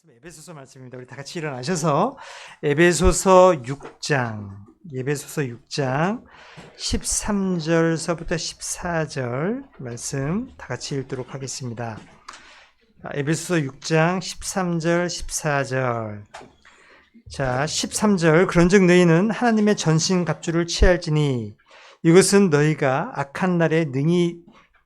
말씀 에베소서 말씀입니다. 우리 다 같이 일어나셔서 에베소서 6장 13절서부터 14절 말씀 다 같이 읽도록 하겠습니다. 에베소서 6장 13절 14절. 자, 13절. 그런즉 너희는 하나님의 전신갑주를 취할지니 이것은 너희가 악한 날에 능히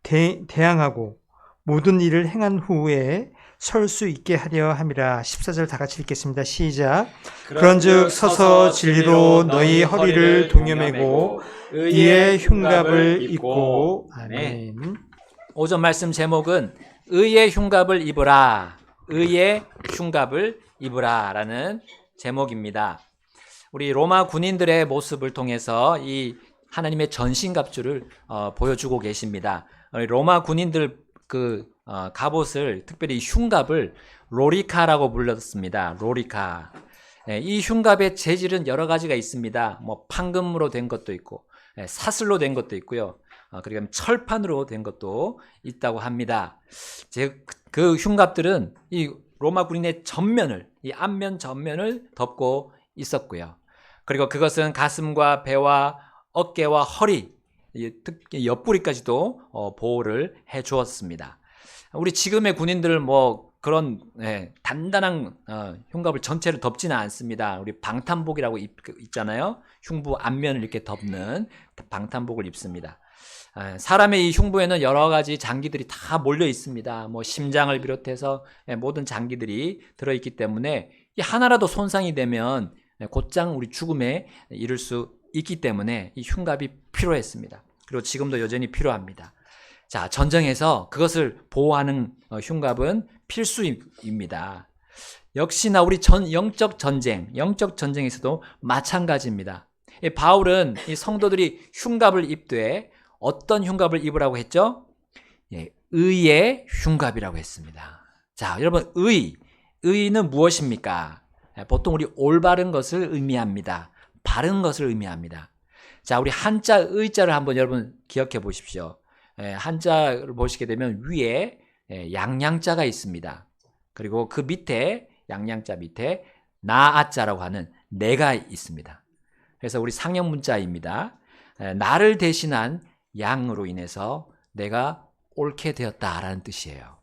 대항하고 모든 일을 행한 후에 설 수 있게 하려 함이라. 14절 다 같이 읽겠습니다. 시작. 그런즉 서서 진리로 너희 허리를 동여매고 의의 흉갑을 입고. 아멘. 5절 말씀 제목은 의의 흉갑을 입으라. 의의 흉갑을 입으라 라는 제목입니다. 우리 로마 군인들의 모습을 통해서 이 하나님의 전신갑주를 보여주고 계십니다. 로마 군인들 갑옷을, 특별히 흉갑을 로리카라고 불렀습니다. 로리카. 이 흉갑의 재질은 여러 가지가 있습니다. 판금으로 된 것도 있고, 사슬로 된 것도 있고요. 그리고 철판으로 된 것도 있다고 합니다. 그 흉갑들은 이 로마 군인의 전면을, 이 앞면 전면을 덮고 있었고요. 그리고 그것은 가슴과 배와 어깨와 허리, 특히 옆구리까지도 보호를 해 주었습니다. 우리 지금의 군인들 그런 단단한 흉갑을 전체를 덮지는 않습니다. 우리 방탄복이라고 있잖아요. 흉부 앞면을 이렇게 덮는 방탄복을 입습니다. 사람의 이 흉부에는 여러 가지 장기들이 다 몰려 있습니다. 심장을 비롯해서 모든 장기들이 들어있기 때문에 하나라도 손상이 되면 곧장 우리 죽음에 이를 수 있기 때문에 이 흉갑이 필요했습니다. 그리고 지금도 여전히 필요합니다. 자, 전쟁에서 그것을 보호하는 흉갑은 필수입니다. 역시나 우리 영적 전쟁에서도 마찬가지입니다. 바울은 이 성도들이 흉갑을 입되 어떤 흉갑을 입으라고 했죠? 의의 흉갑이라고 했습니다. 자, 여러분, 의는 무엇입니까? 보통 우리 올바른 것을 의미합니다. 바른 것을 의미합니다. 자, 우리 한자 의자를 한번 여러분 기억해 보십시오. 한자를 보시게 되면 위에 양양자가 있습니다. 그리고 그 밑에 양양자 밑에 나아자라고 하는 내가 있습니다. 그래서 우리 상형 문자입니다. 나를 대신한 양으로 인해서 내가 옳게 되었다라는 뜻이에요.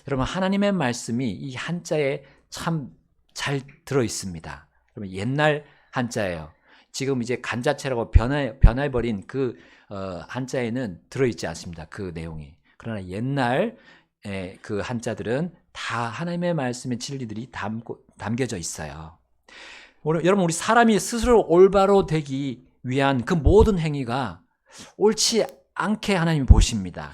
여러분, 하나님의 말씀이 이 한자에 참 잘 들어 있습니다. 여러분, 옛날 한자예요. 지금 이제 간자체라고 변해버린 그 한자에는 들어있지 않습니다. 그 내용이. 그러나 옛날 그 한자들은 다 하나님의 말씀의 진리들이 담겨져 있어요. 여러분, 우리 사람이 스스로 올바로 되기 위한 그 모든 행위가 옳지 않게 하나님이 보십니다.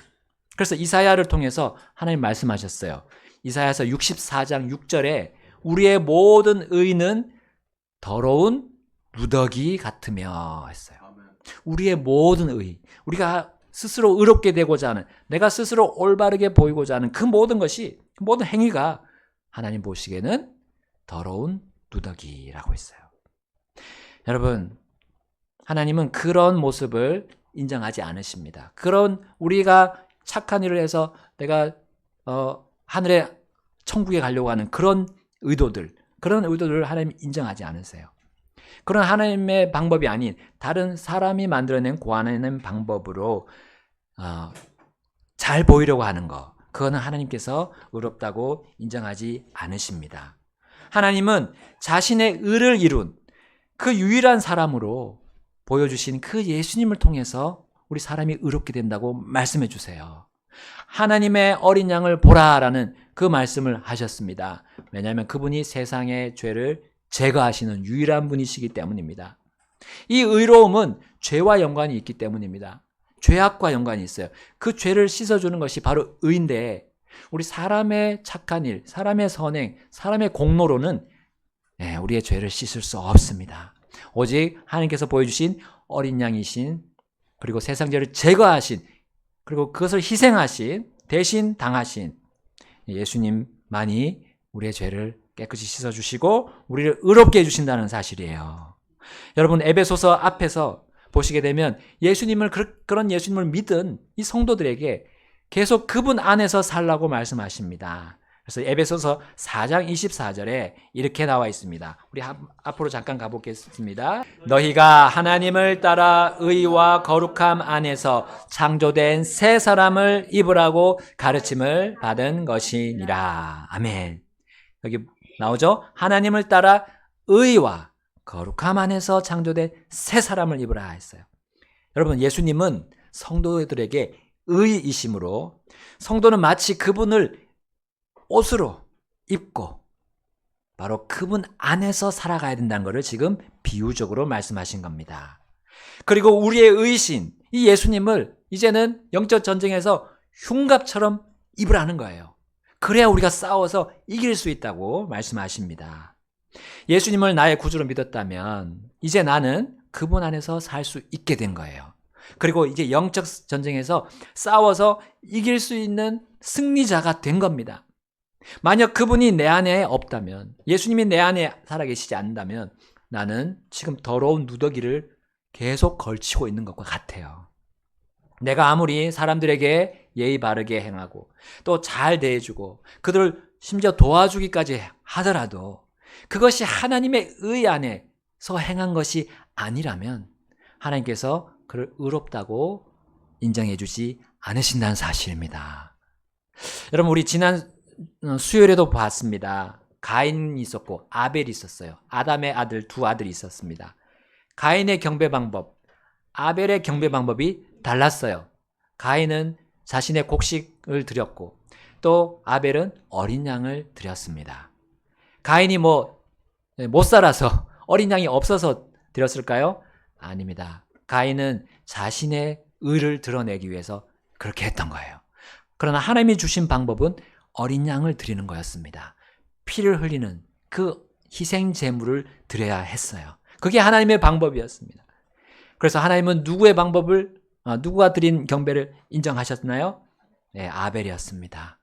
그래서 이사야를 통해서 하나님 말씀하셨어요. 이사야서 64장 6절에 우리의 모든 의는 더러운 누더기 같으며 했어요. 우리의 모든 의, 우리가 스스로 의롭게 되고자 하는, 내가 스스로 올바르게 보이고자 하는 그 모든 것이, 그 모든 행위가 하나님 보시기에는 더러운 누더기라고 했어요. 여러분, 하나님은 그런 모습을 인정하지 않으십니다. 그런 우리가 착한 일을 해서 내가 하늘의 천국에 가려고 하는 그런 의도들을 하나님이 인정하지 않으세요. 그런 하나님의 방법이 아닌 다른 사람이 만들어낸 고안해낸 방법으로 잘 보이려고 하는 거, 그거는 하나님께서 의롭다고 인정하지 않으십니다. 하나님은 자신의 의를 이룬 그 유일한 사람으로 보여주신 그 예수님을 통해서 우리 사람이 의롭게 된다고 말씀해 주세요. 하나님의 어린 양을 보라라는 그 말씀을 하셨습니다. 왜냐하면 그분이 세상의 죄를 제거하시는 유일한 분이시기 때문입니다. 이 의로움은 죄와 연관이 있기 때문입니다. 죄악과 연관이 있어요. 그 죄를 씻어주는 것이 바로 의인데, 우리 사람의 착한 일, 사람의 선행, 사람의 공로로는 우리의 죄를 씻을 수 없습니다. 오직 하나님께서 보여주신 어린 양이신, 그리고 세상 죄를 제거하신, 그리고 그것을 희생하신, 대신 당하신 예수님만이 우리의 죄를 깨끗이 씻어주시고 우리를 의롭게 해주신다는 사실이에요. 여러분, 에베소서 앞에서 보시게 되면 그런 예수님을 믿은 이 성도들에게 계속 그분 안에서 살라고 말씀하십니다. 그래서 에베소서 4장 24절에 이렇게 나와 있습니다. 우리 앞으로 잠깐 가보겠습니다. 너희가 하나님을 따라 의와 거룩함 안에서 창조된 새 사람을 입으라고 가르침을 받은 것이니라. 아멘. 여기 나오죠? 하나님을 따라 의와 거룩함 안에서 창조된 새 사람을 입으라 했어요. 여러분, 예수님은 성도들에게 의이심으로 성도는 마치 그분을 옷으로 입고 바로 그분 안에서 살아가야 된다는 것을 지금 비유적으로 말씀하신 겁니다. 그리고 우리의 의신, 이 예수님을 이제는 영적 전쟁에서 흉갑처럼 입으라는 거예요. 그래야 우리가 싸워서 이길 수 있다고 말씀하십니다. 예수님을 나의 구주로 믿었다면 이제 나는 그분 안에서 살 수 있게 된 거예요. 그리고 이제 영적 전쟁에서 싸워서 이길 수 있는 승리자가 된 겁니다. 만약 그분이 내 안에 없다면, 예수님이 내 안에 살아계시지 않는다면 나는 지금 더러운 누더기를 계속 걸치고 있는 것과 같아요. 내가 아무리 사람들에게 예의 바르게 행하고 또 잘 대해주고 그들을 심지어 도와주기까지 하더라도 그것이 하나님의 의 안에서 행한 것이 아니라면 하나님께서 그를 의롭다고 인정해 주지 않으신다는 사실입니다. 여러분, 우리 지난 수요일에도 봤습니다. 가인이 있었고 아벨이 있었어요. 아담의 아들, 두 아들이 있었습니다. 가인의 경배 방법, 아벨의 경배 방법이 달랐어요. 가인은 자신의 곡식을 드렸고 또 아벨은 어린 양을 드렸습니다. 가인이 못 살아서 어린 양이 없어서 드렸을까요? 아닙니다. 가인은 자신의 의를 드러내기 위해서 그렇게 했던 거예요. 그러나 하나님이 주신 방법은 어린 양을 드리는 거였습니다. 피를 흘리는 그 희생 제물을 드려야 했어요. 그게 하나님의 방법이었습니다. 그래서 하나님은 누구가 드린 경배를 인정하셨나요? 네, 아벨이었습니다.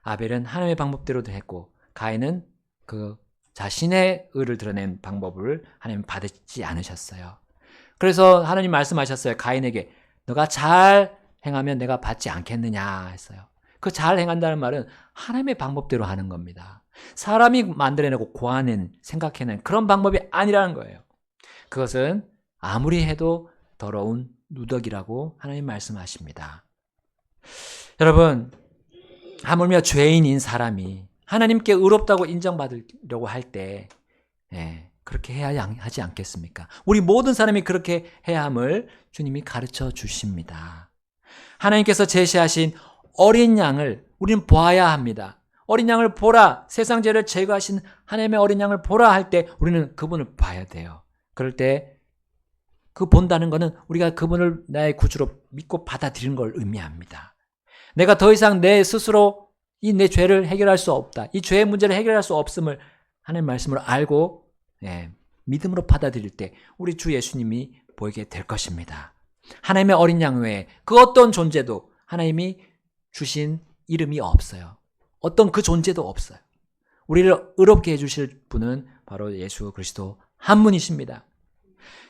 아벨은 하나님의 방법대로 했고 가인은 그 자신의 의를 드러낸 방법을 하나님 받지 않으셨어요. 그래서 하나님 말씀하셨어요. 가인에게 너가 잘 행하면 내가 받지 않겠느냐 했어요. 그 잘 행한다는 말은 하나님의 방법대로 하는 겁니다. 사람이 만들어내고 고안낸, 생각해낸 그런 방법이 아니라는 거예요. 그것은 아무리 해도 더러운 누더기라고 하나님 말씀하십니다. 여러분, 하물며 죄인인 사람이 하나님께 의롭다고 인정받으려고 할 때 그렇게 해야 하지 않겠습니까? 우리 모든 사람이 그렇게 해야 함을 주님이 가르쳐 주십니다. 하나님께서 제시하신 어린 양을 우리는 보아야 합니다. 어린 양을 보라, 세상 죄를 제거하신 하나님의 어린 양을 보라 할 때 우리는 그분을 봐야 돼요. 그럴 때 그 본다는 것은 우리가 그분을 나의 구주로 믿고 받아들이는 걸 의미합니다. 내가 더 이상 내 스스로 내 죄를 해결할 수 없다. 이 죄의 문제를 해결할 수 없음을 하나님의 말씀을 알고 믿음으로 받아들일 때 우리 주 예수님이 보이게 될 것입니다. 하나님의 어린 양 외에 그 어떤 존재도 하나님이 주신 이름이 없어요. 어떤 그 존재도 없어요. 우리를 의롭게 해주실 분은 바로 예수 그리스도 한 분이십니다.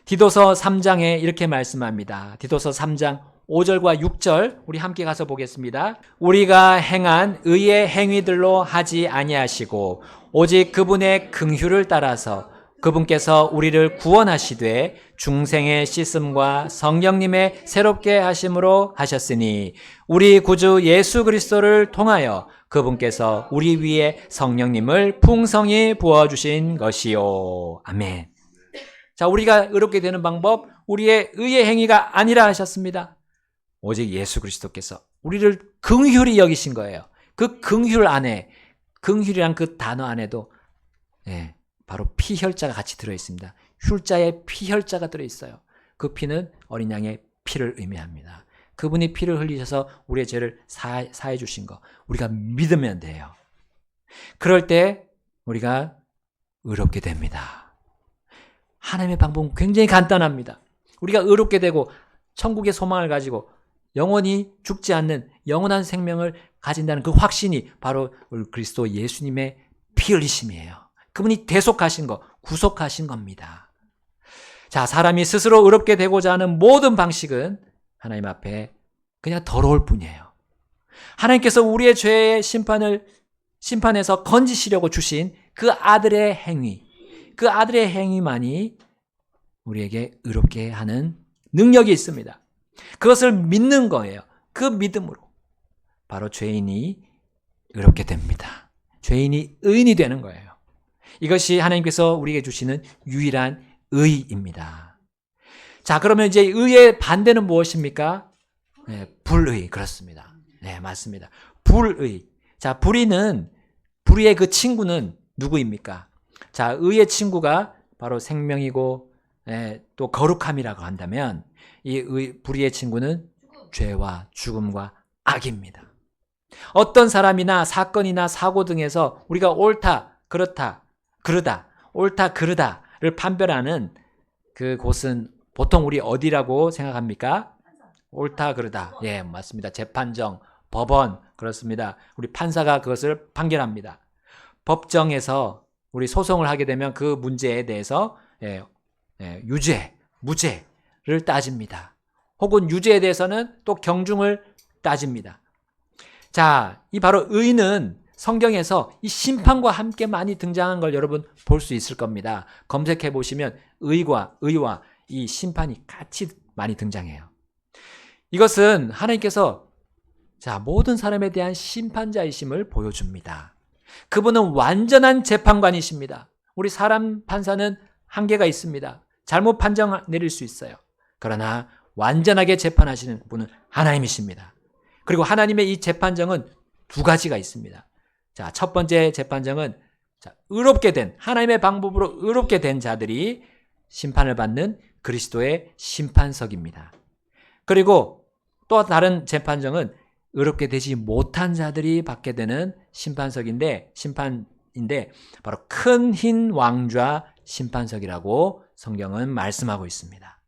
디도서 3장에 이렇게 말씀합니다. 디도서 3장 5절과 6절 우리 함께 가서 보겠습니다. 우리가 행한 의의 행위들로 하지 아니하시고 오직 그분의 긍휼을 따라서 그분께서 우리를 구원하시되 중생의 씻음과 성령님의 새롭게 하심으로 하셨으니 우리 구주 예수 그리스도를 통하여 그분께서 우리 위에 성령님을 풍성히 부어주신 것이요. 아멘. 자, 우리가 의롭게 되는 방법, 우리의 의의 행위가 아니라 하셨습니다. 오직 예수 그리스도께서 우리를 긍휼히 여기신 거예요. 그 긍휼 안에, 긍휼이란 그 단어 안에도 바로 피혈자가 같이 들어있습니다. 휼자에 피혈자가 들어있어요. 그 피는 어린 양의 피를 의미합니다. 그분이 피를 흘리셔서 우리의 죄를 사해 주신 거 우리가 믿으면 돼요. 그럴 때 우리가 의롭게 됩니다. 하나님의 방법은 굉장히 간단합니다. 우리가 의롭게 되고 천국의 소망을 가지고 영원히 죽지 않는 영원한 생명을 가진다는 그 확신이 바로 우리 그리스도 예수님의 피 흘리심이에요. 그분이 대속하신 거, 구속하신 겁니다. 자, 사람이 스스로 의롭게 되고자 하는 모든 방식은 하나님 앞에 그냥 더러울 뿐이에요. 하나님께서 우리의 죄의 심판을 심판에서 건지시려고 주신 그 아들의 행위, 그 아들의 행위만이 우리에게 의롭게 하는 능력이 있습니다. 그것을 믿는 거예요. 그 믿음으로 바로 죄인이 의롭게 됩니다. 죄인이 의인이 되는 거예요. 이것이 하나님께서 우리에게 주시는 유일한 의입니다. 자, 그러면 이제 의의 반대는 무엇입니까? 네, 불의. 그렇습니다. 네, 맞습니다. 불의. 자, 불의의 그 친구는 누구입니까? 자, 의의 친구가 바로 생명이고 또 거룩함이라고 한다면 불의의 친구는 죄와 죽음과 악입니다. 어떤 사람이나 사건이나 사고 등에서 우리가 옳다, 그렇다, 그르다, 옳다, 그르다를 판별하는 그곳은 보통 우리 어디라고 생각합니까? 옳다, 그르다. 예, 맞습니다. 재판정, 법원, 그렇습니다. 우리 판사가 그것을 판결합니다. 법정에서 우리 소송을 하게 되면 그 문제에 대해서 유죄, 무죄를 따집니다. 혹은 유죄에 대해서는 또 경중을 따집니다. 자, 이 바로 의는 성경에서 이 심판과 함께 많이 등장한 걸 여러분 볼 수 있을 겁니다. 검색해 보시면 의와 이 심판이 같이 많이 등장해요. 이것은 하나님께서 모든 사람에 대한 심판자이심을 보여줍니다. 그분은 완전한 재판관이십니다. 우리 사람 판사는 한계가 있습니다. 잘못 판정 내릴 수 있어요. 그러나 완전하게 재판하시는 분은 하나님이십니다. 그리고 하나님의 이 재판정은 두 가지가 있습니다. 자, 첫 번째 재판정은 의롭게 된, 하나님의 방법으로 의롭게 된 자들이 심판을 받는 그리스도의 심판석입니다. 그리고 또 다른 재판정은 의롭게 되지 못한 자들이 받게 되는 심판인데 바로 큰 흰 왕좌 심판석이라고 성경은 말씀하고 있습니다.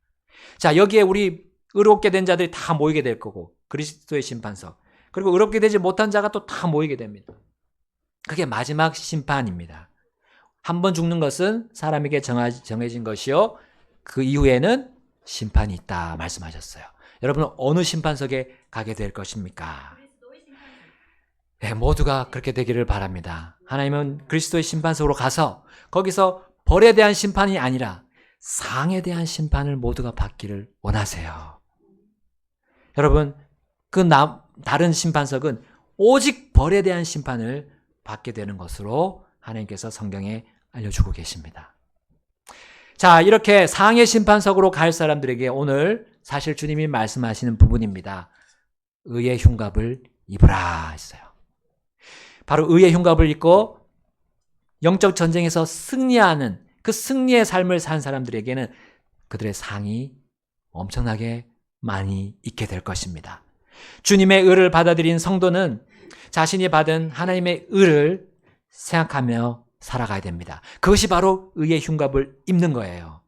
자, 여기에 우리 의롭게 된 자들이 다 모이게 될 거고 그리스도의 심판석, 그리고 의롭게 되지 못한 자가 또 다 모이게 됩니다. 그게 마지막 심판입니다. 한 번 죽는 것은 사람에게 정해진 것이요, 그 이후에는 심판이 있다 말씀하셨어요. 여러분은 어느 심판석에 가게 될 것입니까? 네, 모두가 그렇게 되기를 바랍니다. 하나님은 그리스도의 심판석으로 가서 거기서 벌에 대한 심판이 아니라 상에 대한 심판을 모두가 받기를 원하세요. 여러분, 다른 심판석은 오직 벌에 대한 심판을 받게 되는 것으로 하나님께서 성경에 알려주고 계십니다. 자, 이렇게 상의 심판석으로 갈 사람들에게 오늘 사실 주님이 말씀하시는 부분입니다. 의의 흉갑을 입으라 했어요. 바로 의의 흉갑을 입고 영적 전쟁에서 승리하는 그 승리의 삶을 산 사람들에게는 그들의 상이 엄청나게 많이 있게 될 것입니다. 주님의 의를 받아들인 성도는 자신이 받은 하나님의 의를 생각하며 살아가야 됩니다. 그것이 바로 의의 흉갑을 입는 거예요.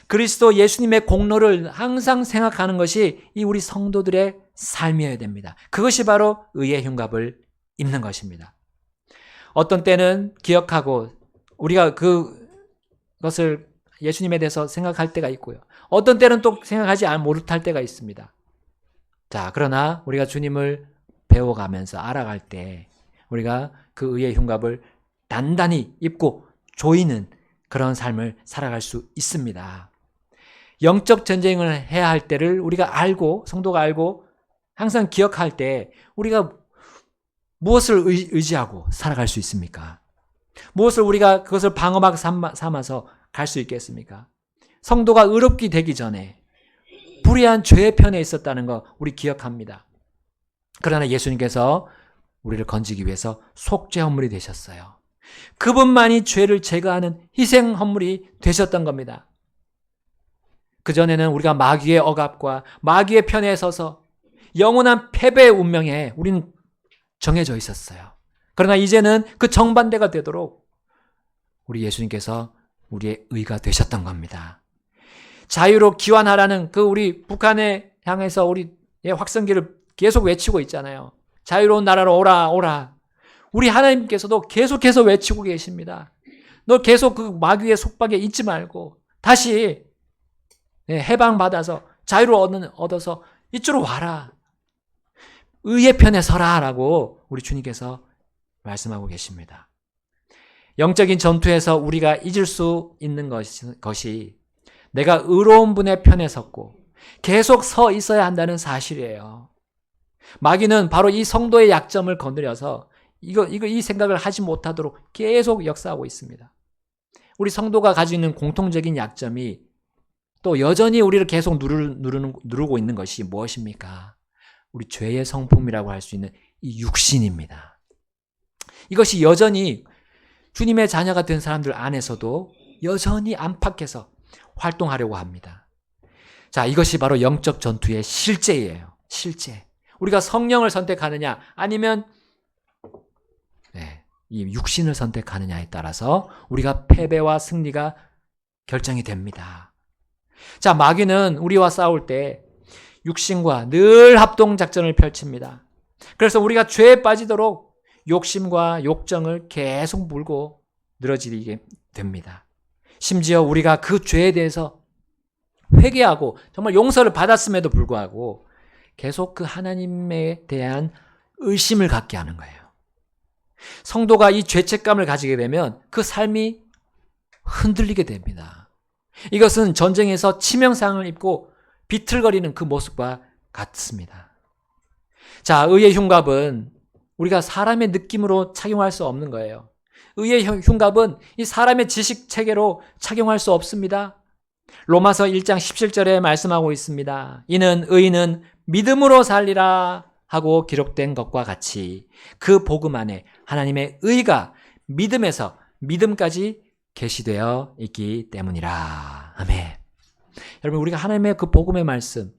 그리스도 예수님의 공로를 항상 생각하는 것이 이 우리 성도들의 삶이어야 됩니다. 그것이 바로 의의 흉갑을 입는 것입니다. 어떤 때는 기억하고 우리가 그것을 예수님에 대해서 생각할 때가 있고요. 어떤 때는 또 생각하지 못할 때가 있습니다. 자, 그러나 우리가 주님을 배워가면서 알아갈 때 우리가 그 의의 흉갑을 단단히 입고 조이는 그런 삶을 살아갈 수 있습니다. 영적 전쟁을 해야 할 때를 우리가 알고, 성도가 알고 항상 기억할 때 우리가 무엇을 의지하고 살아갈 수 있습니까? 무엇을 우리가 그것을 방어막 삼아서 갈 수 있겠습니까? 성도가 의롭게 되기 전에 불의한 죄의 편에 있었다는 거 우리 기억합니다. 그러나 예수님께서 우리를 건지기 위해서 속죄 헌물이 되셨어요. 그분만이 죄를 제거하는 희생 헌물이 되셨던 겁니다. 그전에는 우리가 마귀의 억압과 마귀의 편에 서서 영원한 패배의 운명에 우리는 정해져 있었어요. 그러나 이제는 그 정반대가 되도록 우리 예수님께서 우리의 의가 되셨던 겁니다. 자유로 기환하라는 그 우리 북한에 향해서 우리의 확성기를 계속 외치고 있잖아요. 자유로운 나라로 오라 오라. 우리 하나님께서도 계속해서 외치고 계십니다. 너 계속 그 마귀의 속박에 있지 말고 다시 해방받아서 자유를 얻어서 이쪽으로 와라. 의의 편에 서라 라고 우리 주님께서 말씀하고 계십니다. 영적인 전투에서 우리가 잊을 수 있는 것이 내가 의로운 분의 편에 섰고 계속 서 있어야 한다는 사실이에요. 마귀는 바로 이 성도의 약점을 건드려서 이 생각을 하지 못하도록 계속 역사하고 있습니다. 우리 성도가 가지고 있는 공통적인 약점이 또 여전히 우리를 계속 누르고 있는 것이 무엇입니까? 우리 죄의 성품이라고 할 수 있는 이 육신입니다. 이것이 여전히 주님의 자녀가 된 사람들 안에서도 여전히 안팎에서 활동하려고 합니다. 자, 이것이 바로 영적 전투의 실제예요. 실제. 우리가 성령을 선택하느냐 아니면 이 육신을 선택하느냐에 따라서 우리가 패배와 승리가 결정이 됩니다. 자, 마귀는 우리와 싸울 때 육신과 늘 합동작전을 펼칩니다. 그래서 우리가 죄에 빠지도록 욕심과 욕정을 계속 물고 늘어지게 됩니다. 심지어 우리가 그 죄에 대해서 회개하고 정말 용서를 받았음에도 불구하고 계속 그 하나님에 대한 의심을 갖게 하는 거예요. 성도가 이 죄책감을 가지게 되면 그 삶이 흔들리게 됩니다. 이것은 전쟁에서 치명상을 입고 비틀거리는 그 모습과 같습니다. 자, 의의 흉갑은 우리가 사람의 느낌으로 착용할 수 없는 거예요. 의의 흉갑은 이 사람의 지식 체계로 착용할 수 없습니다. 로마서 1장 17절에 말씀하고 있습니다. 이는 의인은 믿음으로 살리라 하고 기록된 것과 같이 그 복음 안에 하나님의 의가 믿음에서 믿음까지 계시되어 있기 때문이라. 아멘. 여러분, 우리가 하나님의 그 복음의 말씀,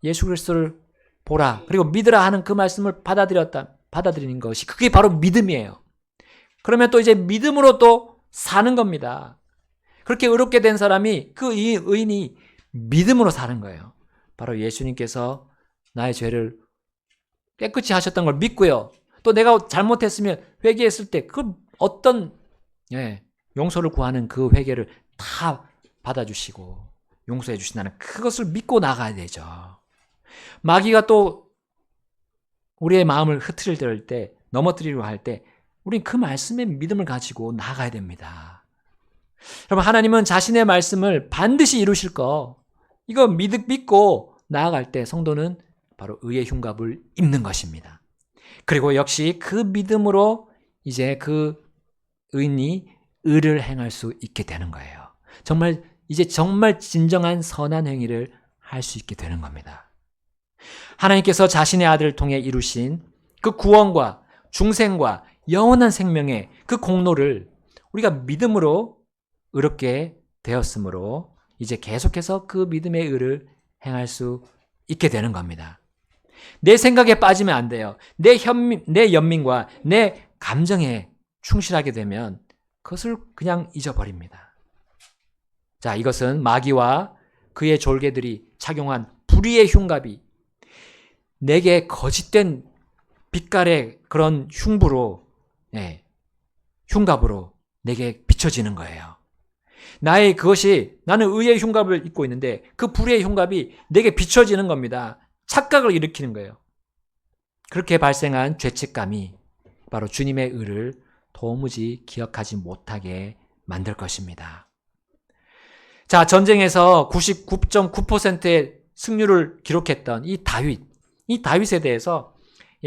예수 그리스도를 보라 그리고 믿으라 하는 그 말씀을 받아들이는 것이 그게 바로 믿음이에요. 그러면 또 이제 믿음으로 또 사는 겁니다. 그렇게 의롭게 된 사람이 이 의인이 믿음으로 사는 거예요. 바로 예수님께서 나의 죄를 깨끗이 하셨던 걸 믿고요. 또 내가 잘못했으면 회개했을 때 그 어떤 용서를 구하는 그 회개를 다 받아주시고 용서해 주신다는 그것을 믿고 나가야 되죠. 마귀가 또 우리의 마음을 흐트릴 때, 넘어뜨리려 할 때 우린 그 말씀의 믿음을 가지고 나가야 됩니다. 여러분, 하나님은 자신의 말씀을 반드시 이루실 거, 이거 믿고 나아갈 때 성도는 바로 의의 흉갑을 입는 것입니다. 그리고 역시 그 믿음으로 이제 그 의인이 의를 행할 수 있게 되는 거예요. 정말 진정한 선한 행위를 할 수 있게 되는 겁니다. 하나님께서 자신의 아들을 통해 이루신 그 구원과 중생과 영원한 생명의 그 공로를 우리가 믿음으로 의롭게 되었으므로 이제 계속해서 그 믿음의 의를 행할 수 있게 되는 겁니다. 내 생각에 빠지면 안 돼요. 내 연민과 내 감정에 충실하게 되면 그것을 그냥 잊어버립니다. 자, 이것은 마귀와 그의 졸개들이 착용한 불의의 흉갑이 내게 거짓된 빛깔의 그런 흉갑으로 내게 비춰지는 거예요. 나는 의의 흉갑을 입고 있는데 그 불의의 흉갑이 내게 비춰지는 겁니다. 착각을 일으키는 거예요. 그렇게 발생한 죄책감이 바로 주님의 의를 도무지 기억하지 못하게 만들 것입니다. 자, 전쟁에서 99.9%의 승률을 기록했던 이 다윗에 대해서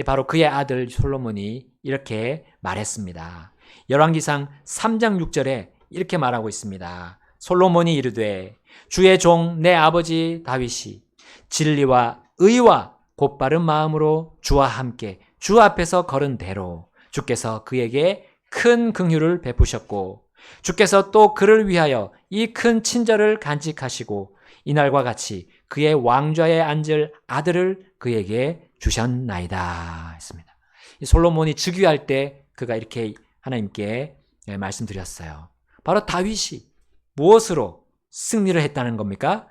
바로 그의 아들 솔로몬이 이렇게 말했습니다. 열왕기상 3장 6절에 이렇게 말하고 있습니다. 솔로몬이 이르되 주의 종 내 아버지 다윗이 진리와 의와 곧바른 마음으로 주와 함께 주 앞에서 걸은 대로 주께서 그에게 큰 긍휼을 베푸셨고 주께서 또 그를 위하여 이 큰 친절을 간직하시고 이날과 같이 그의 왕좌에 앉을 아들을 그에게 주셨나이다 했습니다. 솔로몬이 즉위할 때 그가 이렇게 하나님께 말씀드렸어요. 바로 다윗이 무엇으로 승리를 했다는 겁니까?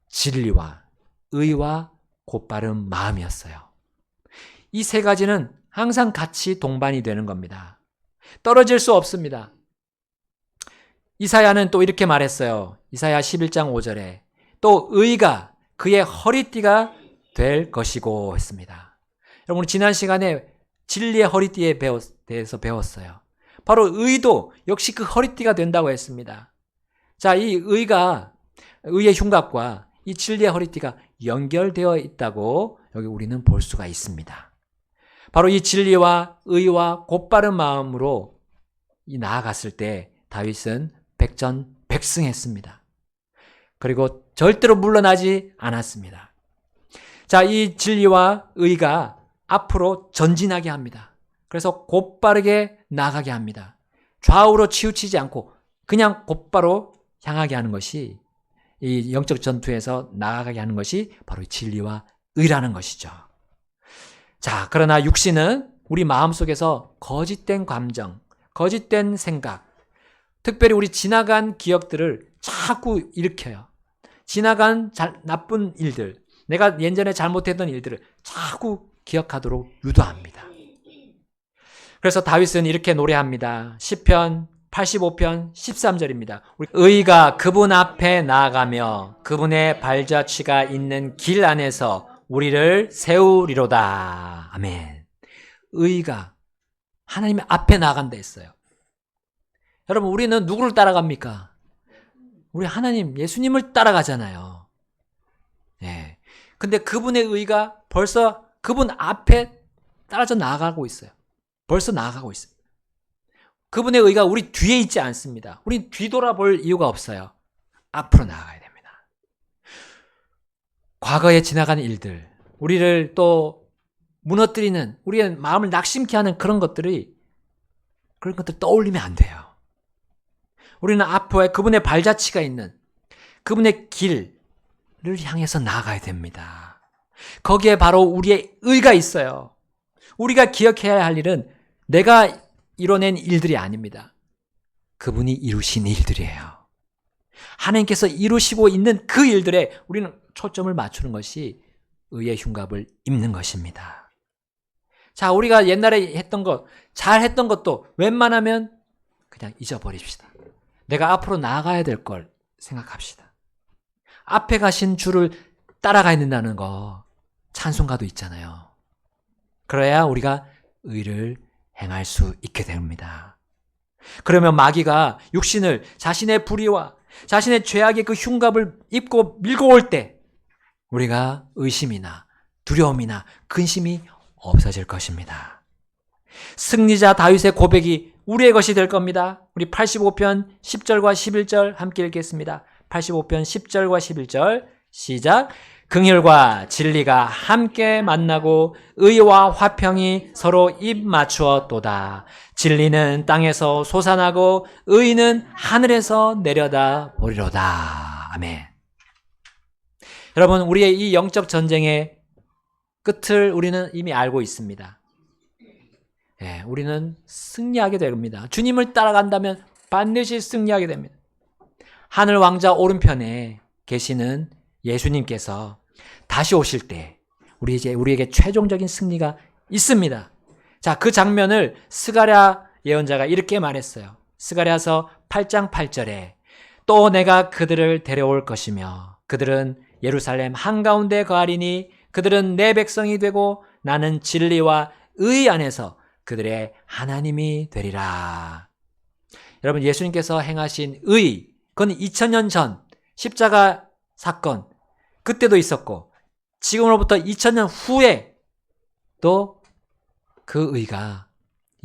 진리와 의와 곧바른 마음이었어요. 이 세 가지는 항상 같이 동반이 되는 겁니다. 떨어질 수 없습니다. 이사야는 또 이렇게 말했어요. 이사야 11장 5절에 또 의가 그의 허리띠가 될 것이고 했습니다. 여러분, 지난 시간에 진리의 허리띠에 대해서 배웠어요. 바로 의도 역시 그 허리띠가 된다고 했습니다. 자, 이 의의 흉갑과 이 진리의 허리띠가 연결되어 있다고 여기 우리는 볼 수가 있습니다. 바로 이 진리와 의와 곧바른 마음으로 나아갔을 때 다윗은 백전백승했습니다. 그리고 절대로 물러나지 않았습니다. 자, 이 진리와 의가 앞으로 전진하게 합니다. 그래서 곧바르게 나가게 합니다. 좌우로 치우치지 않고 그냥 곧바로 향하게 하는 것이, 이 영적 전투에서 나아가게 하는 것이 바로 진리와 의라는 것이죠. 자, 그러나 육신은 우리 마음속에서 거짓된 감정, 거짓된 생각, 특별히 우리 지나간 기억들을 자꾸 일으켜요. 지나간 나쁜 일들, 내가 예전에 잘못했던 일들을 자꾸 기억하도록 유도합니다. 그래서 다윗은 이렇게 노래합니다. 시편 85편 13절입니다. 의가 그분 앞에 나아가며 그분의 발자취가 있는 길 안에서 우리를 세우리로다. 아멘. 의가 하나님 앞에 나아간다 했어요. 여러분, 우리는 누구를 따라갑니까? 우리 하나님, 예수님을 따라가잖아요. 예. 근데 그분의 의가 벌써 그분 앞에 따라져 나아가고 있어요. 벌써 나아가고 있어요. 그분의 의가 우리 뒤에 있지 않습니다. 우린 뒤돌아볼 이유가 없어요. 앞으로 나아가야 됩니다. 과거에 지나간 일들, 우리를 또 무너뜨리는, 우리의 마음을 낙심케 하는 그런 것들 떠올리면 안 돼요. 우리는 앞으로 그분의 발자취가 있는 그분의 길을 향해서 나아가야 됩니다. 거기에 바로 우리의 의가 있어요. 우리가 기억해야 할 일은 내가 이뤄낸 일들이 아닙니다. 그분이 이루신 일들이에요. 하나님께서 이루시고 있는 그 일들에 우리는 초점을 맞추는 것이 의의 흉갑을 입는 것입니다. 자, 우리가 옛날에 했던 것, 잘했던 것도 웬만하면 그냥 잊어버립시다. 내가 앞으로 나아가야 될 걸 생각합시다. 앞에 가신 주를 따라가야 된다는 거 찬송가도 있잖아요. 그래야 우리가 의를 행할 수 있게 됩니다. 그러면 마귀가 육신을 자신의 불의와 자신의 죄악의 그 흉갑을 입고 밀고 올 때 우리가 의심이나 두려움이나 근심이 없어질 것입니다. 승리자 다윗의 고백이 우리의 것이 될 겁니다. 우리 85편 10절과 11절 함께 읽겠습니다. 85편 10절과 11절 시작. 긍휼과 진리가 함께 만나고 의와 화평이 서로 입 맞추었도다. 진리는 땅에서 솟아나고 의는 하늘에서 내려다 보리로다. 아멘. 여러분, 우리의 이 영적 전쟁의 끝을 우리는 이미 알고 있습니다. 예, 우리는 승리하게 됩니다. 주님을 따라간다면 반드시 승리하게 됩니다. 하늘 왕자 오른편에 계시는 예수님께서 다시 오실 때 우리에게 최종적인 승리가 있습니다. 자, 그 장면을 스가랴 예언자가 이렇게 말했어요. 스가랴서 8장 8절에 또 내가 그들을 데려올 것이며 그들은 예루살렘 한가운데 거하리니 그들은 내 백성이 되고 나는 진리와 의 안에서 그들의 하나님이 되리라. 여러분, 예수님께서 행하신 의, 그건 2000년 전 십자가 사건 그때도 있었고 지금으로부터 2000년 후에 또 그 의가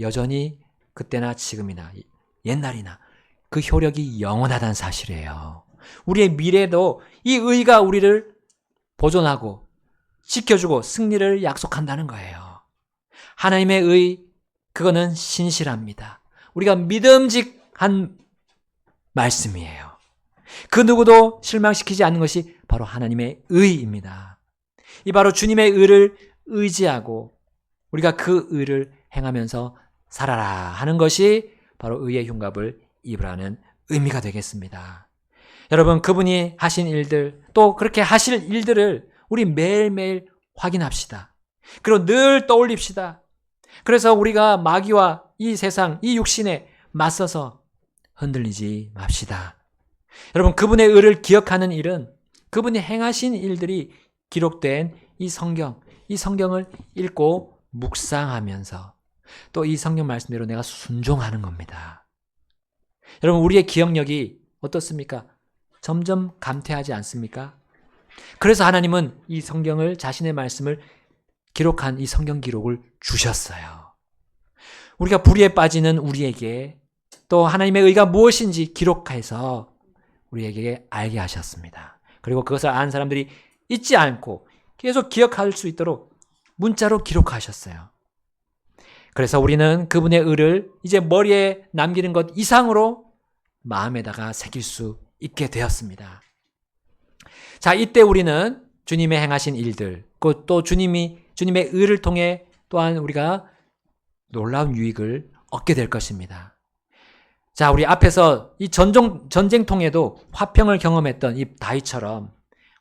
여전히 그때나 지금이나 옛날이나 그 효력이 영원하다는 사실이에요. 우리의 미래도 이 의가 우리를 보존하고 지켜주고 승리를 약속한다는 거예요. 하나님의 의, 그거는 신실합니다. 우리가 믿음직한 말씀이에요. 그 누구도 실망시키지 않는 것이 바로 하나님의 의입니다. 이 바로 주님의 의를 의지하고 우리가 그 의를 행하면서 살아라 하는 것이 바로 의의 흉갑을 입으라는 의미가 되겠습니다. 여러분, 그분이 하신 일들, 또 그렇게 하실 일들을 우리 매일매일 확인합시다. 그리고 늘 떠올립시다. 그래서 우리가 마귀와 이 세상, 이 육신에 맞서서 흔들리지 맙시다. 여러분, 그분의 의를 기억하는 일은 그분이 행하신 일들이 기록된 이 성경을 읽고 묵상하면서 또 이 성경 말씀대로 내가 순종하는 겁니다. 여러분, 우리의 기억력이 어떻습니까? 점점 감퇴하지 않습니까? 그래서 하나님은 이 성경을, 자신의 말씀을 기록한 이 성경 기록을 주셨어요. 우리가 불의에 빠지는 우리에게 또 하나님의 의가 무엇인지 기록해서 우리에게 알게 하셨습니다. 그리고 그것을 아는 사람들이 잊지 않고 계속 기억할 수 있도록 문자로 기록하셨어요. 그래서 우리는 그분의 의를 이제 머리에 남기는 것 이상으로 마음에다가 새길 수 있게 되었습니다. 자, 이때 우리는 주님의 행하신 일들, 또 주님의 의를 통해 또한 우리가 놀라운 유익을 얻게 될 것입니다. 자, 우리 앞에서 이 전쟁통에도 화평을 경험했던 이 다윗처럼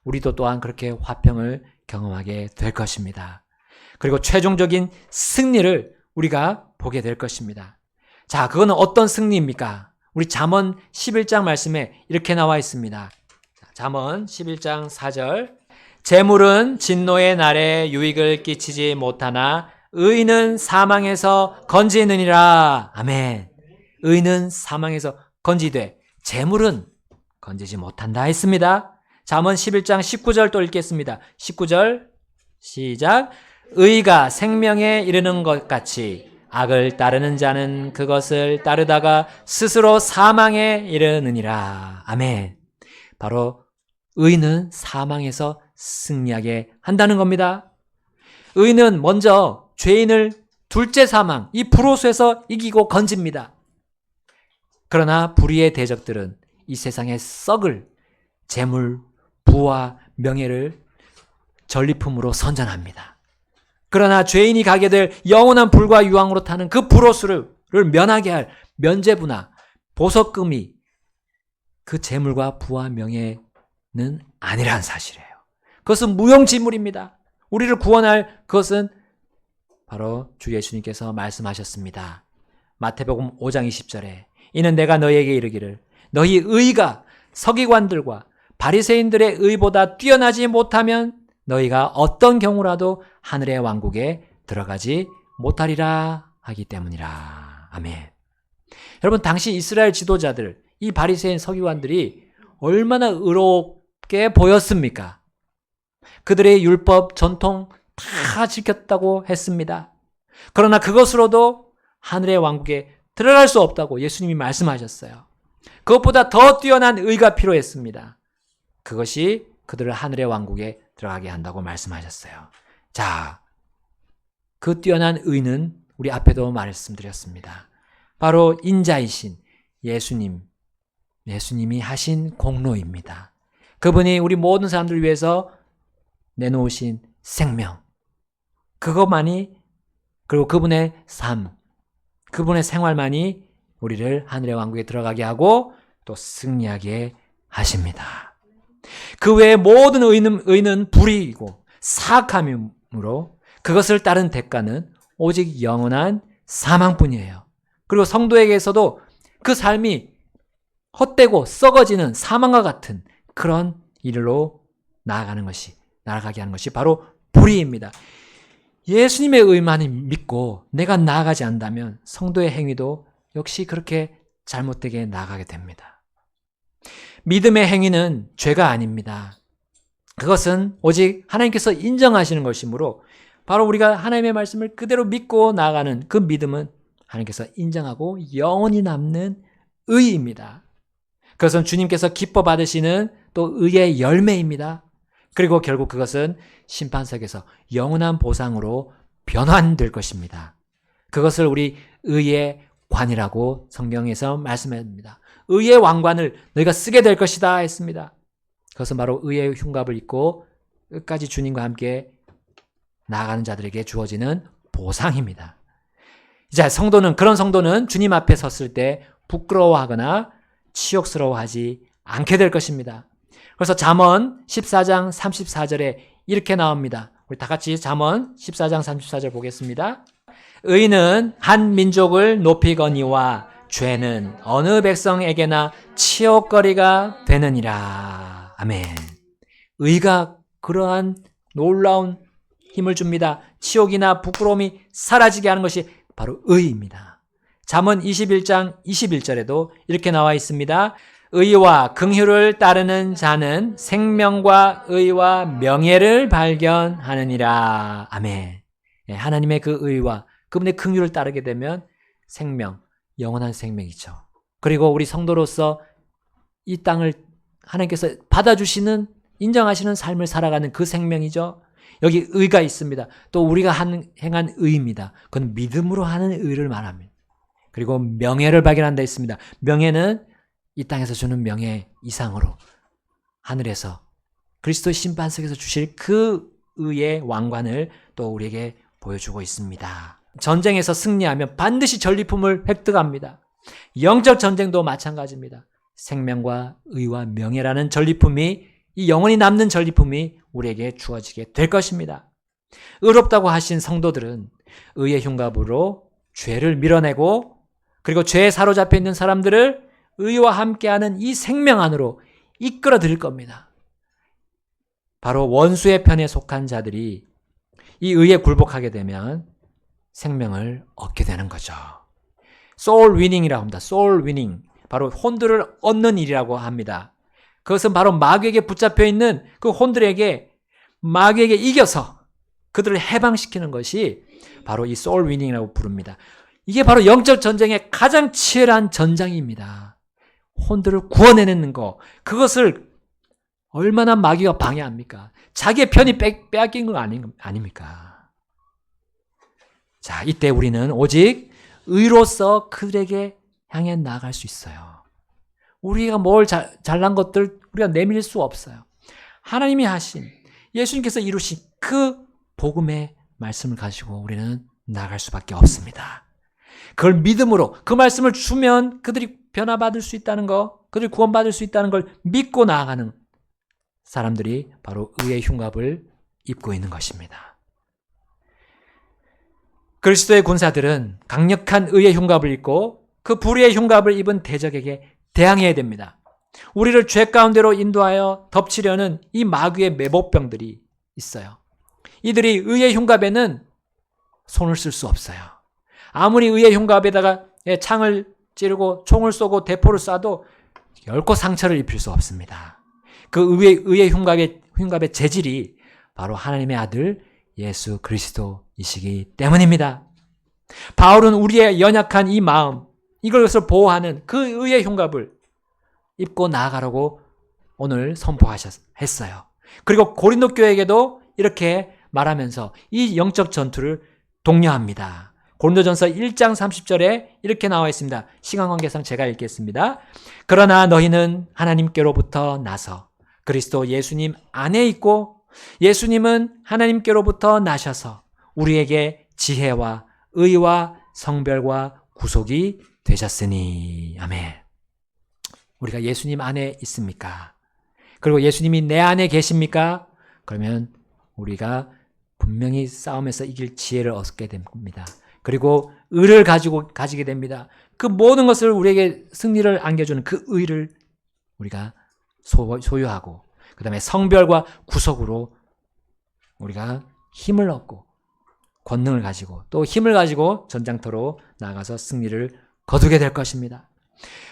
우리도 또한 그렇게 화평을 경험하게 될 것입니다. 그리고 최종적인 승리를 우리가 보게 될 것입니다. 자, 그거는 어떤 승리입니까? 우리 잠언 11장 말씀에 이렇게 나와 있습니다. 잠언 11장 4절. 재물은 진노의 날에 유익을 끼치지 못하나 의인은 사망에서 건지느니라. 아멘. 의인은 사망에서 건지되 재물은 건지지 못한다 했습니다. 잠언 11장 19절 또 읽겠습니다. 19절 시작. 의가 생명에 이르는 것 같이 악을 따르는 자는 그것을 따르다가 스스로 사망에 이르느니라. 아멘. 바로 의인은 사망에서 승리하게 한다는 겁니다. 의인은 먼저 죄인을 둘째 사망, 이 불호수에서 이기고 건집니다. 그러나 불의의 대적들은 이 세상에 썩을 재물, 부와 명예를 전리품으로 선전합니다. 그러나 죄인이 가게 될 영원한 불과 유황으로 타는 그 불호수를 면하게 할 면죄부나 보석금이 그 재물과 부와 명예는 아니라는 사실이에요. 그것은 무용지물입니다. 우리를 구원할 그것은 바로 주 예수님께서 말씀하셨습니다. 마태복음 5장 20절에 이는 내가 너희에게 이르기를 너희 의가 서기관들과 바리새인들의 의보다 뛰어나지 못하면 너희가 어떤 경우라도 하늘의 왕국에 들어가지 못하리라 하기 때문이라. 아멘. 여러분, 당시 이스라엘 지도자들, 이 바리새인 서기관들이 얼마나 의롭게 보였습니까? 그들의 율법, 전통 다 지켰다고 했습니다. 그러나 그것으로도 하늘의 왕국에 들어갈 수 없다고 예수님이 말씀하셨어요. 그것보다 더 뛰어난 의가 필요했습니다. 그것이 그들을 하늘의 왕국에 들어가게 한다고 말씀하셨어요. 자, 그 뛰어난 의는 우리 앞에도 말씀드렸습니다. 바로 인자이신 예수님이 하신 공로입니다. 그분이 우리 모든 사람들을 위해서 내놓으신 생명, 그것만이, 그리고 그분의 삶, 그분의 생활만이 우리를 하늘의 왕국에 들어가게 하고 또 승리하게 하십니다. 그 외에 모든 의는 불의이고 사악함이므로 그것을 따른 대가는 오직 영원한 사망뿐이에요. 그리고 성도에게서도 그 삶이 헛되고 썩어지는 사망과 같은 그런 일로 나아가게 하는 것이 바로 불의입니다. 예수님의 의만을 믿고 내가 나아가지 않는다면 성도의 행위도 역시 그렇게 잘못되게 나아가게 됩니다. 믿음의 행위는 죄가 아닙니다. 그것은 오직 하나님께서 인정하시는 것이므로 바로 우리가 하나님의 말씀을 그대로 믿고 나아가는 그 믿음은 하나님께서 인정하고 영원히 남는 의입니다. 그것은 주님께서 기뻐 받으시는 또 의의 열매입니다. 그리고 결국 그것은 심판석에서 영원한 보상으로 변환될 것입니다. 그것을 우리 의의 관이라고 성경에서 말씀합니다. 의의 왕관을 너희가 쓰게 될 것이다 했습니다. 그것은 바로 의의 흉갑을 입고 끝까지 주님과 함께 나아가는 자들에게 주어지는 보상입니다. 이제 그런 성도는 주님 앞에 섰을 때 부끄러워하거나 치욕스러워하지 않게 될 것입니다. 그래서 잠언 14장 34절에 이렇게 나옵니다. 우리 다 같이 잠언 14장 34절 보겠습니다. 의는 한 민족을 높이거니와 죄는 어느 백성에게나 치욕거리가 되느니라. 아멘. 의가 그러한 놀라운 힘을 줍니다. 치욕이나 부끄러움이 사라지게 하는 것이 바로 의입니다. 잠언 21장 21절에도 이렇게 나와 있습니다. 의와 긍휼을 따르는 자는 생명과 의와 명예를 발견하느니라. 아멘. 하나님의 그 의와 그분의 긍휼을 따르게 되면 생명, 영원한 생명이죠. 그리고 우리 성도로서 이 땅을 하나님께서 받아주시는, 인정하시는 삶을 살아가는 그 생명이죠. 여기 의가 있습니다. 또 우리가 행한 의입니다. 그건 믿음으로 하는 의를 말합니다. 그리고 명예를 발견한다 했습니다. 명예는 이 땅에서 주는 명예 이상으로 하늘에서 그리스도의 심판석에서 주실 그 의의 왕관을 또 우리에게 보여주고 있습니다. 전쟁에서 승리하면 반드시 전리품을 획득합니다. 영적 전쟁도 마찬가지입니다. 생명과 의와 명예라는 전리품이, 이 영원히 남는 전리품이 우리에게 주어지게 될 것입니다. 의롭다고 하신 성도들은 의의 흉갑으로 죄를 밀어내고, 그리고 죄에 사로잡혀 있는 사람들을 의와 함께하는 이 생명 안으로 이끌어 드릴 겁니다. 바로 원수의 편에 속한 자들이 이 의에 굴복하게 되면 생명을 얻게 되는 거죠. 소울 위닝이라고 합니다. 소울 위닝. 바로 혼들을 얻는 일이라고 합니다. 그것은 바로 마귀에게 붙잡혀 있는 그 혼들에게, 마귀에게 이겨서 그들을 해방시키는 것이 바로 이 소울 위닝이라고 부릅니다. 이게 바로 영적 전쟁의 가장 치열한 전장입니다. 혼들을 구원해내는 거, 그것을 얼마나 마귀가 방해합니까? 자기의 편이 빼앗긴 거 아닙니까? 자, 이때 우리는 오직 의로서 그들에게 향해 나아갈 수 있어요. 우리가 잘난 것들 우리가 내밀 수 없어요. 하나님이 하신, 예수님께서 이루신 그 복음의 말씀을 가지고 우리는 나아갈 수밖에 없습니다. 그걸 믿음으로, 그 말씀을 주면 그들이 변화받을 수 있다는 거, 그들이 구원받을 수 있다는 걸 믿고 나아가는 사람들이 바로 의의 흉갑을 입고 있는 것입니다. 그리스도의 군사들은 강력한 의의 흉갑을 입고 그 불의의 흉갑을 입은 대적에게 대항해야 됩니다. 우리를 죄 가운데로 인도하여 덮치려는 이 마귀의 매복병들이 있어요. 이들이 의의 흉갑에는 손을 쓸 수 없어요. 아무리 의의 흉갑에다가 창을 찌르고 총을 쏘고 대포를 쏴도 결코 상처를 입힐 수 없습니다. 그 의의 흉갑의 재질이 바로 하나님의 아들 예수 그리스도이시기 때문입니다. 바울은 우리의 연약한 이 마음, 이것을 보호하는 그 의의 흉갑을 입고 나아가라고 오늘 선포했어요. 그리고 고린도 교회에게도 이렇게 말하면서 이 영적 전투를 독려합니다. 고린도전서 1장 30절에 이렇게 나와 있습니다. 시간 관계상 제가 읽겠습니다. 그러나 너희는 하나님께로부터 나서 그리스도 예수님 안에 있고 예수님은 하나님께로부터 나셔서 우리에게 지혜와 의와 성별과 구속이 되셨으니. 아멘. 우리가 예수님 안에 있습니까? 그리고 예수님이 내 안에 계십니까? 그러면 우리가 분명히 싸움에서 이길 지혜를 얻게 됩니다. 그리고 의를 가지게 됩니다. 그 모든 것을 우리에게 승리를 안겨주는 그 의를 우리가 소유하고, 그 다음에 성별과 구속으로 우리가 힘을 얻고 권능을 가지고 또 힘을 가지고 전장터로 나가서 승리를 거두게 될 것입니다.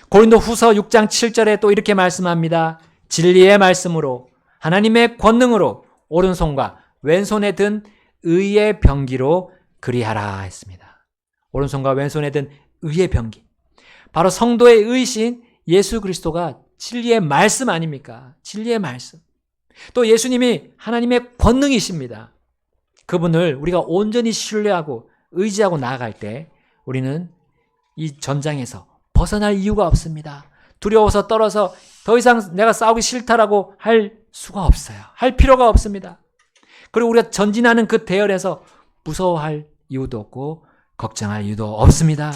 고린도 후서 6장 7절에 또 이렇게 말씀합니다. 진리의 말씀으로 하나님의 권능으로 오른손과 왼손에 든 의의 병기로 그리하라 했습니다. 오른손과 왼손에 든 의의 병기. 바로 성도의 의신 예수 그리스도가 진리의 말씀 아닙니까? 진리의 말씀. 또 예수님이 하나님의 권능이십니다. 그분을 우리가 온전히 신뢰하고 의지하고 나아갈 때 우리는 이 전장에서 벗어날 이유가 없습니다. 두려워서 떨어서 더 이상 내가 싸우기 싫다라고 할 수가 없어요. 할 필요가 없습니다. 그리고 우리가 전진하는 그 대열에서 무서워할 이유도 없고 걱정할 이유도 없습니다.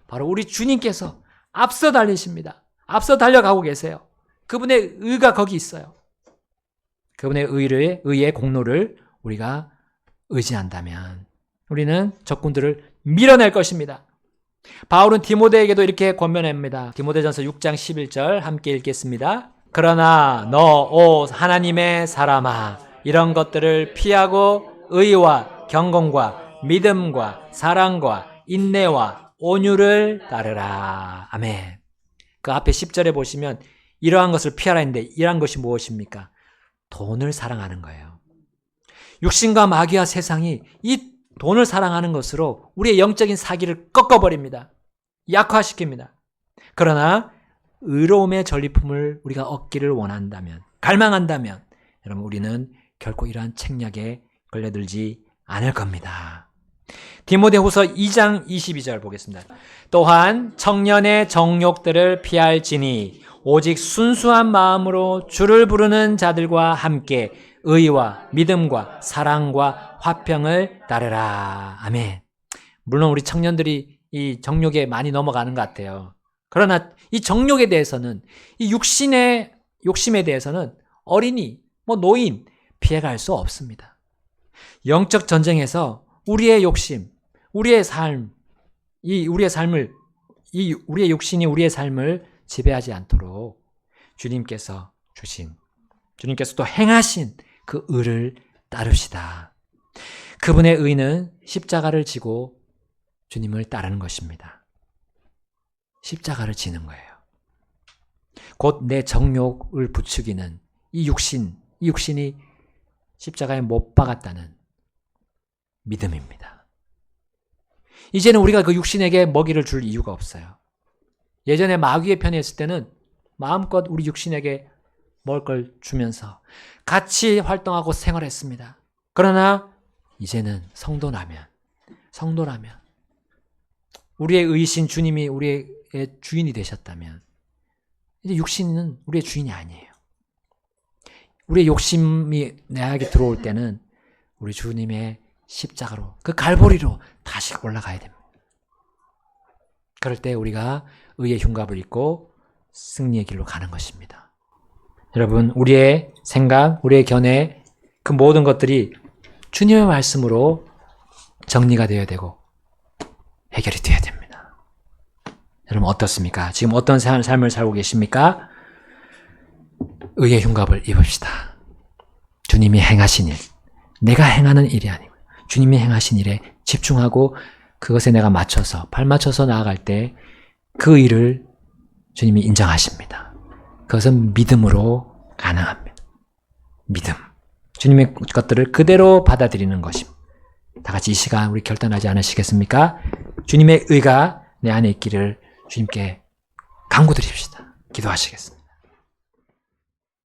바로 우리 주님께서 앞서 달리십니다. 앞서 달려가고 계세요. 그분의 의가 거기 있어요. 그분의 의의 공로를 우리가 의지한다면 우리는 적군들을 밀어낼 것입니다. 바울은 디모데에게도 이렇게 권면합니다. 디모데전서 6장 11절 함께 읽겠습니다. 그러나 너 오 하나님의 사람아 이런 것들을 피하고 의와 경건과 믿음과 사랑과 인내와 온유를 따르라. 아멘. 그 앞에 10절에 보시면 이러한 것을 피하라 했는데 이러한 것이 무엇입니까? 돈을 사랑하는 거예요. 육신과 마귀와 세상이 이 돈을 사랑하는 것으로 우리의 영적인 사기를 꺾어버립니다. 약화시킵니다. 그러나 의로움의 전리품을 우리가 얻기를 원한다면, 갈망한다면 여러분 우리는 결코 이러한 책략에 걸려들지 않을 겁니다. 디모데후서 2장 22절 보겠습니다. 또한 청년의 정욕들을 피할지니 오직 순수한 마음으로 주를 부르는 자들과 함께 의와 믿음과 사랑과 화평을 따르라. 아멘. 물론 우리 청년들이 이 정욕에 많이 넘어가는 것 같아요. 그러나 이 정욕에 대해서는, 이 육신의 욕심에 대해서는 어린이, 노인 피해갈 수 없습니다. 영적 전쟁에서 우리의 욕심, 우리의 삶, 우리의 육신이 우리의 삶을 지배하지 않도록 주님께서 또 행하신 그 의를 따릅시다. 그분의 의는 십자가를 지고 주님을 따르는 것입니다. 십자가를 지는 거예요. 곧 내 정욕을 부추기는 이 육신이 십자가에 못 박았다는 믿음입니다. 이제는 우리가 그 육신에게 먹이를 줄 이유가 없어요. 예전에 마귀의 편에 있을 때는 마음껏 우리 육신에게 먹을 걸 주면서 같이 활동하고 생활했습니다. 그러나 이제는 성도라면 우리의 의신 주님이 우리의 주인이 되셨다면 이제 육신은 우리의 주인이 아니에요. 우리의 욕심이 내에게 들어올 때는 우리 주님의 십자가로, 그 갈보리로 다시 올라가야 됩니다. 그럴 때 우리가 의의 흉갑을 입고 승리의 길로 가는 것입니다. 여러분, 우리의 생각, 우리의 견해, 그 모든 것들이 주님의 말씀으로 정리가 되어야 되고 해결이 되어야 됩니다. 여러분 어떻습니까? 지금 어떤 삶을 살고 계십니까? 의의 흉갑을 입읍시다. 주님이 행하신 일, 내가 행하는 일이 아니고 주님이 행하신 일에 집중하고 그것에 내가 발맞춰서 나아갈 때 그 일을 주님이 인정하십니다. 그것은 믿음으로 가능합니다. 믿음. 주님의 것들을 그대로 받아들이는 것입니다. 다 같이 이 시간 우리 결단하지 않으시겠습니까? 주님의 의가 내 안에 있기를 주님께 간구드립시다. 기도하시겠습니다.